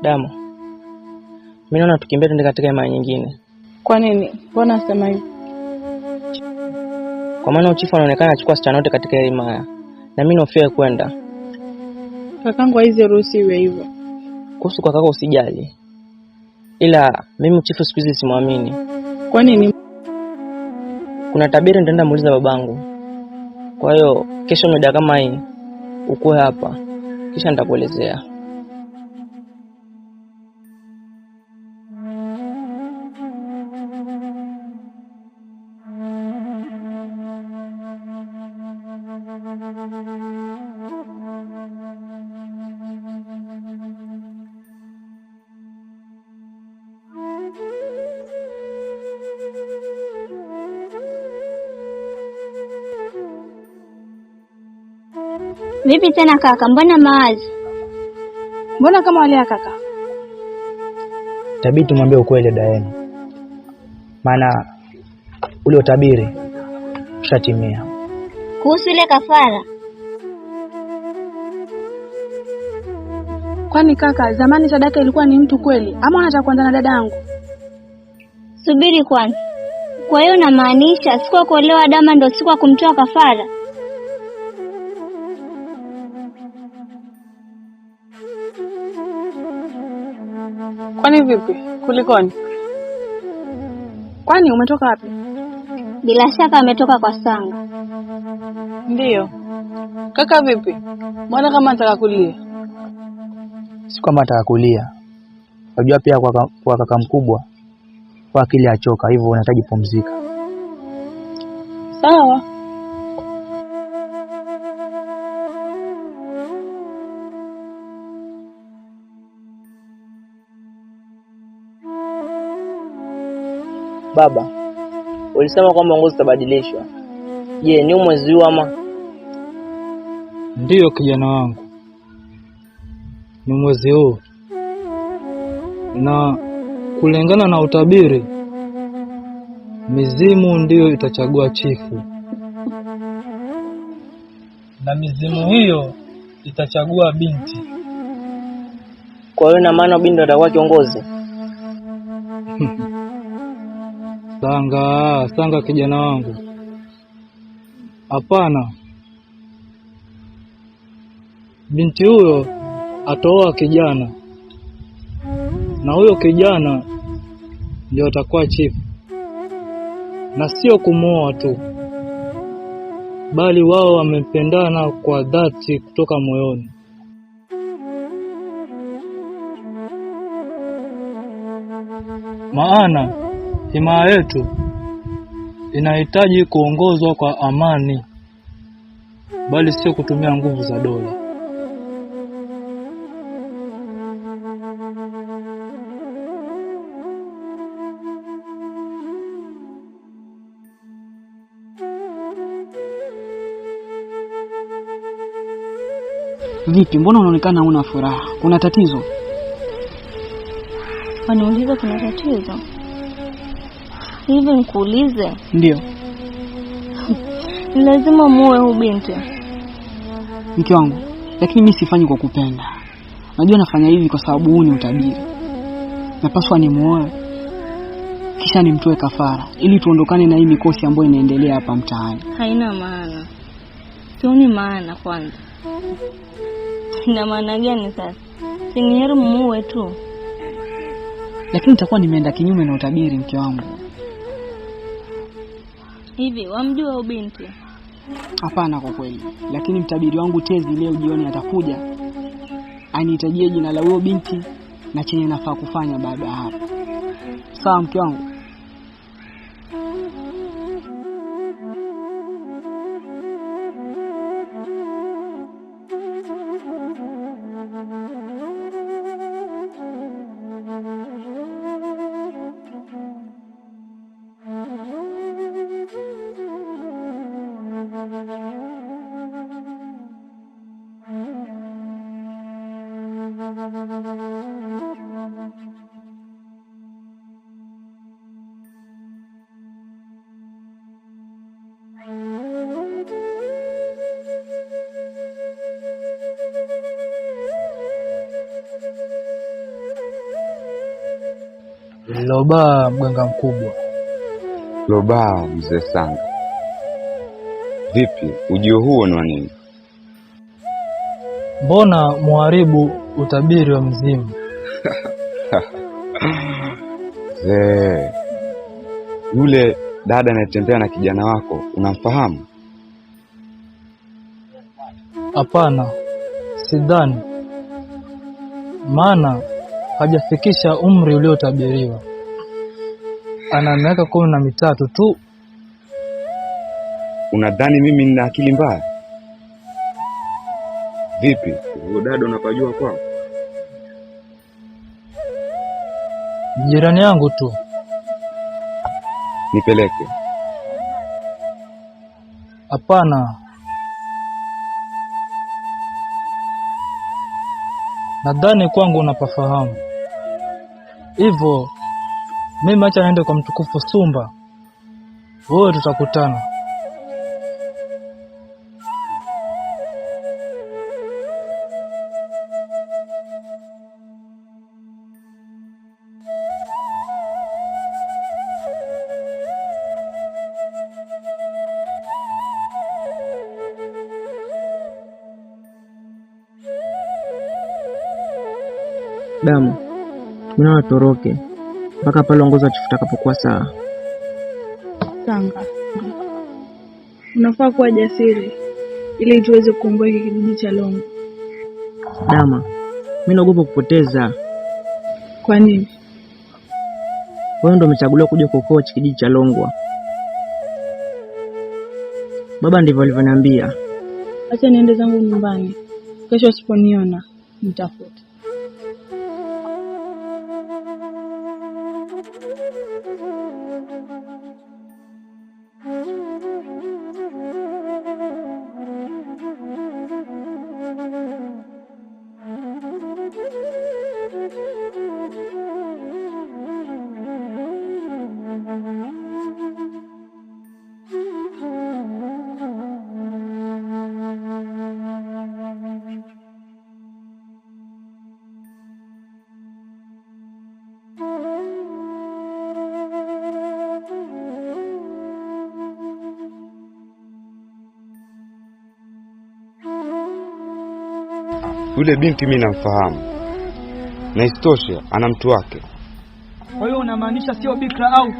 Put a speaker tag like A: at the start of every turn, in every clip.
A: Damu, mimi naona tukimbie tuende katika hema nyingine.
B: Kwa nini? Mbona sema hivi?
A: Kwa maana chifu anaonekana achukua wasichana wote katika hema. Na mimi nofia kwenda.
B: Kakangu hizi ruhusiwe hivyo.
A: Kuhusu kwa kaka usijali. Ila mimi chifu siku hizi simwamini.
B: Kwa nini?
A: Kuna tabiri nitaenda muuliza babangu. Kwa hiyo kesho muda kama hii ukue hapa. Kisha nitakuelezea.
C: Vipi tena kaka, mbona mawazi?
B: Mbona kama wale kaka?
D: Tabidi tumwambie ukweli Daeni. Maana ule utabiri ushatimia.
C: Kuhusu ile kafara.
B: Kwani kaka, zamani Sadaka ilikuwa ni mtu kweli ama unataka kuanza na dadangu?
C: Subiri kwanza. Kwa hiyo unamaanisha siku ya kuolewa Dama ndio siku ya kumtoa kafara?
B: Kwani vipi? Kulikoni? Kwani umetoka wapi?
C: Bila shaka ametoka kwa Sanga.
B: Ndiyo. Kaka vipi? Mbona kama nataka kulia?
D: Si kama nataka kulia. Unajua pia kwa kaka mkubwa kwa akili achoka, hivyo unahitaji pumzika.
B: Sawa.
A: Baba, ulisema kwamba uongozi utabadilishwa. Je, ni mwezi huu ama?
E: Ndiyo kijana wangu. Ni mwezi huu. Na kulingana na utabiri, mizimu ndiyo itachagua chifu. Na mizimu hiyo itachagua binti.
A: Kwa hiyo na maana binti atakuwa kiongozi.
E: Sanga kijana wangu. Hapana. Binti huyo ataoa kijana. Na huyo kijana ndio atakuwa chifu. Na sio kumwoa tu, bali wao wamependana kwa dhati kutoka moyoni. Maana himaya yetu inahitaji kuongozwa kwa amani, bali sio kutumia nguvu za dola.
B: Vipi, mbona unaonekana huna furaha? Kuna tatizo?
C: Waniuliza kuna tatizo? Hivi nikuulize?
B: Ndio.
C: Lazima muoe huyu binti.
B: Mke wangu, lakini mimi sifanyi kwa kupenda. Najua nafanya hivi kwa sababu huu ni utabiri. Napaswa nimuoe kisha nimtoe kafara ili tuondokane na hii mikosi ambayo inaendelea hapa mtaani.
C: Haina maana. Sioni maana kwanza. Ina maana gani sasa? Si ni heri muoe tu.
B: Lakini nitakuwa nimeenda kinyume na utabiri mke wangu.
C: Hivi wamjua huyu binti?
B: Hapana kwa kweli. Lakini mtabiri wangu Tezi leo jioni atakuja anihitajie jina la huyo binti na chenye nafaa kufanya baada ya hapo. Sawa mke wangu?
E: Loba mganga mkubwa.
F: Loba mzee Sanga. Vipi, ujio huo ni wa nini?
E: Mbona muharibu utabiri wa mzimu?
F: Yule dada anayetembea na kijana wako unamfahamu?
E: Hapana, sidhani. Maana hajafikisha umri uliotabiriwa. Ana miaka 13 tu.
F: Unadhani mimi nina akili mbaya? Vipi, huyo dada unapajua kwao?
E: Jirani yangu tu.
F: Nipeleke.
E: Hapana. Nadhani kwangu unapafahamu. Hivyo mimi acha naende kwa mtukufu Sumba. Wewe tutakutana.
A: Damu, mimi watoroke mpaka pale ongoza chifu takapokuwa sawa.
G: Sanga, unafaa kuwa jasiri ili tuweze kukomboa hiki kijiji cha Longo.
A: Dama, mimi naogopa kupoteza.
G: Kwa nini?
A: Wewe ndio umechaguliwa kuja kuokoa kijiji cha Longwa. Baba ndivyo alivyoniambia.
G: Acha niende zangu nyumbani. Kesho usiponiona nitafuta.
F: Yule binti mimi namfahamu. Na isitoshe ana mtu wake.
B: Kwa hiyo unamaanisha sio bikra au?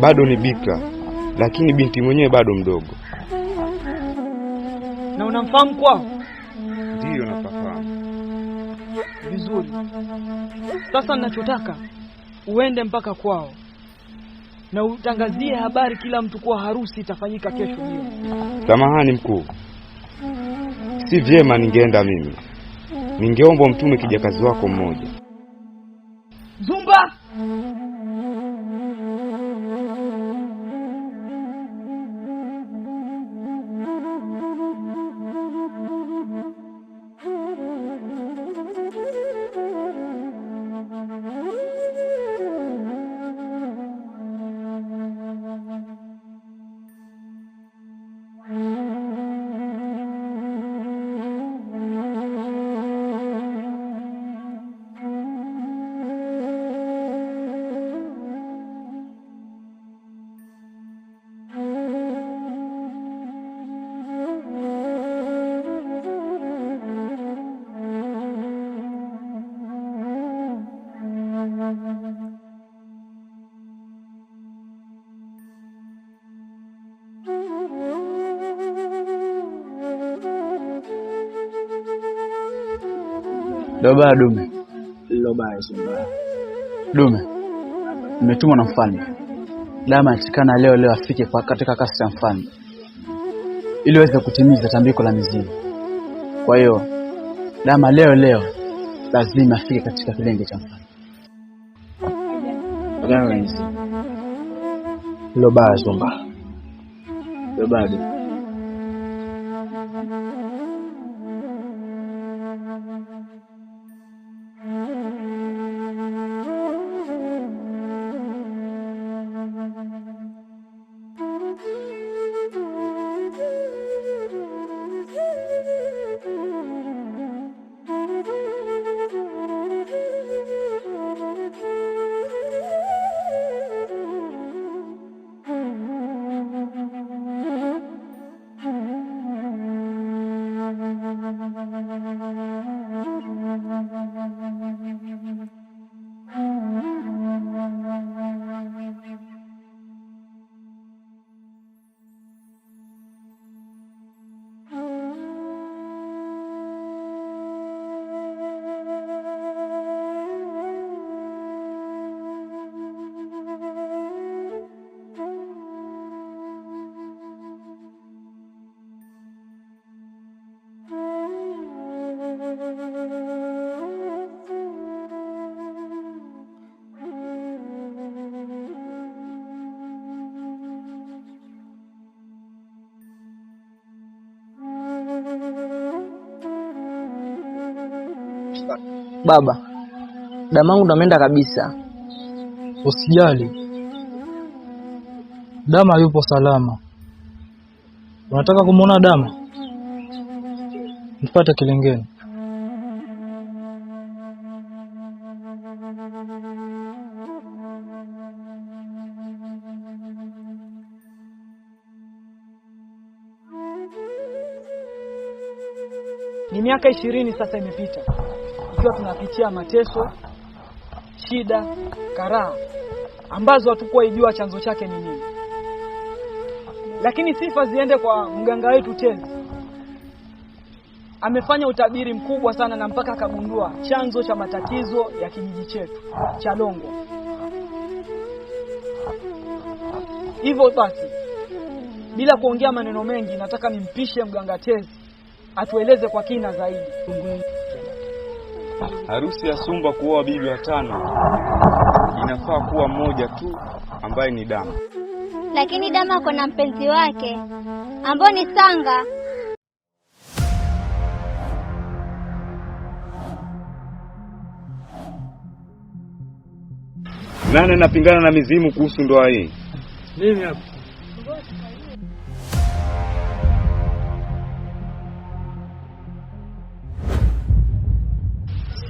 F: Bado ni bikra, lakini binti mwenyewe bado mdogo.
B: Na unamfahamu kwao?
F: Ndiyo nafahamu.
B: Vizuri. Sasa ninachotaka uende mpaka kwao na utangazie habari kila mtu kuwa harusi itafanyika kesho jioni.
F: Samahani mkuu. Si vyema ningeenda mimi. Ningeomba mtume kijakazi wako mmoja.
B: Zumba!
D: Doba dume.
A: Loba Zumba.
D: Dume. Nimetumwa na mfalme. Dama atikana leo afike kwa katika kasi ya mfalme. Ili aweze kutimiza tambiko la mizimu. Kwa hiyo Dama leo lazima afike katika kilenge cha mfalme.
A: Loba Zumba. Loba dume. Baba, damangu ndo ameenda kabisa.
E: Usijali, Dama yupo salama. Unataka kumuona Dama? Nipate Kilingeni.
B: Ni miaka 20 sasa imepita, ikiwa tunapitia mateso, shida, karaha ambazo hatukuwa ijua chanzo chake ni nini. Lakini sifa ziende kwa mganga wetu Tezi. Amefanya utabiri mkubwa sana na mpaka akagundua chanzo cha matatizo ya kijiji chetu cha Longwa. Hivyo basi, bila kuongea maneno mengi, nataka nimpishe mganga Tezi atueleze kwa kina zaidi.
F: Harusi ya Sumba kuoa bibi watano inafaa kuwa mmoja tu ambaye ni Dama.
C: Lakini Dama ako na mpenzi wake ambao ni Sanga.
F: Nani anapingana na mizimu kuhusu ndoa hii?
E: Mimi hapa.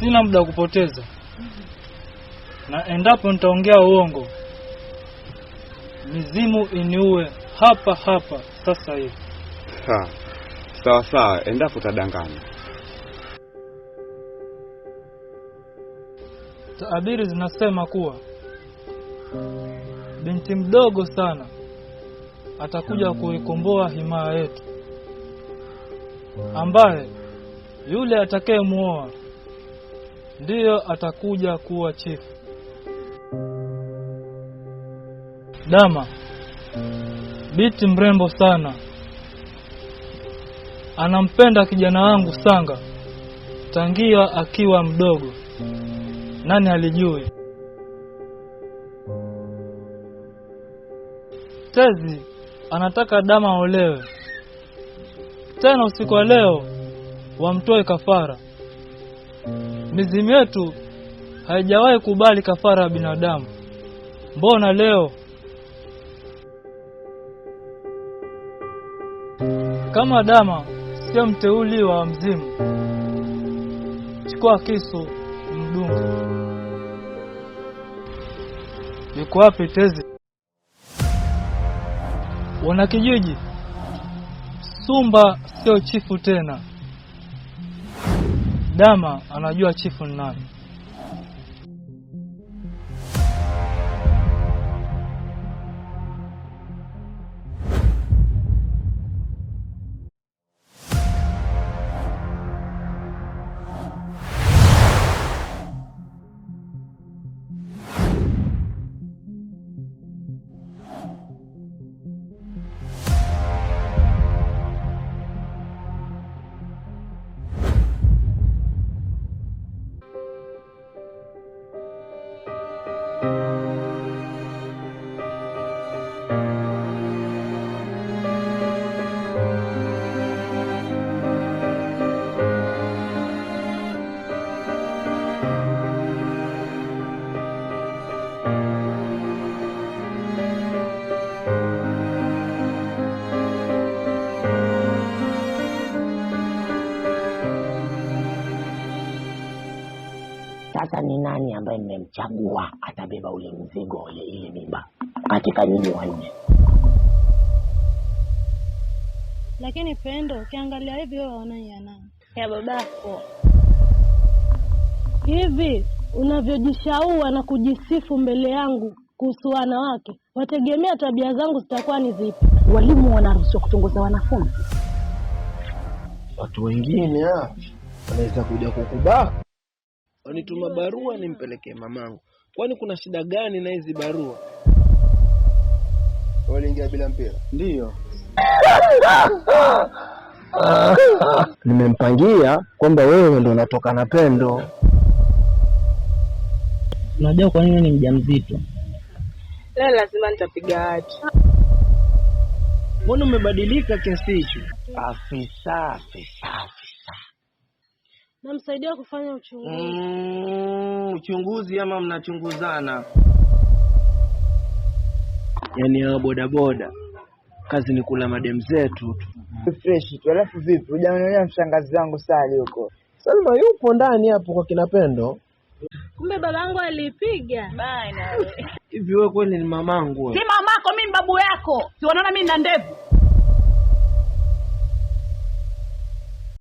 E: Sina muda wa kupoteza, na endapo nitaongea uongo, mizimu iniue hapa hapa sasa hivi.
F: Sawa sawa, endapo utadanganya.
E: Taabiri zinasema kuwa binti mdogo sana atakuja kuikomboa himaya yetu, ambaye yule atakayemuoa ndiyo atakuja kuwa chifu. Dama binti mrembo sana, anampenda kijana wangu Sanga tangia akiwa mdogo. Nani alijui? Tezi anataka Dama aolewe, tena usiku wa leo wamtoe kafara. Mizimu yetu haijawahi kubali kafara ya binadamu. Mbona leo? Kama Dama sio mteuli wa mzimu, chukua kisu mdunge. Yuko wapi Tezi? Wana kijiji, Sumba sio chifu tena. Dama anajua chifu ni nani.
H: Sasa ni nani ambaye mmemchagua atabeba ule mzigo ile mimba katika nyinyi wanne?
G: Lakini Pendo, ukiangalia hivi wewe waona yana
C: Ya babako.
G: hivi unavyojishaua na kujisifu mbele yangu kuhusu wanawake, wategemea tabia zangu zitakuwa ni zipi?
H: Walimu wanaruhusiwa kutongoza wanafunzi. Watu wengine wanaweza kuja kukubaka.
A: Wanituma barua nimpelekee mamangu. Kwani kuna shida gani na hizi barua?
I: Waliingia bila mpira?
H: Ndiyo. Nimempangia kwamba wewe ndio unatoka na Pendo.
A: Unajua kwa nini ni mjamzito?
G: Leo lazima nitapiga hati.
A: Mbona umebadilika kiasi hicho?
H: Afisa.
G: namsaidia kufanya uchunguzi.
A: Uchunguzi ama mnachunguzana? Yaani hao bodaboda kazi ni kula madem zetu tu.
I: Fresh tu. Alafu vipi? Hujaonea mshangazi wangu Sali huko?
J: Salma yupo ndani hapo kwa kina Pendo.
G: Kumbe babangu alipiga.
C: Bye na wewe.
A: Hivi wewe kweli ni mamangu?
K: Si mamako, mimi babu yako. Si unaona mimi nina ndevu?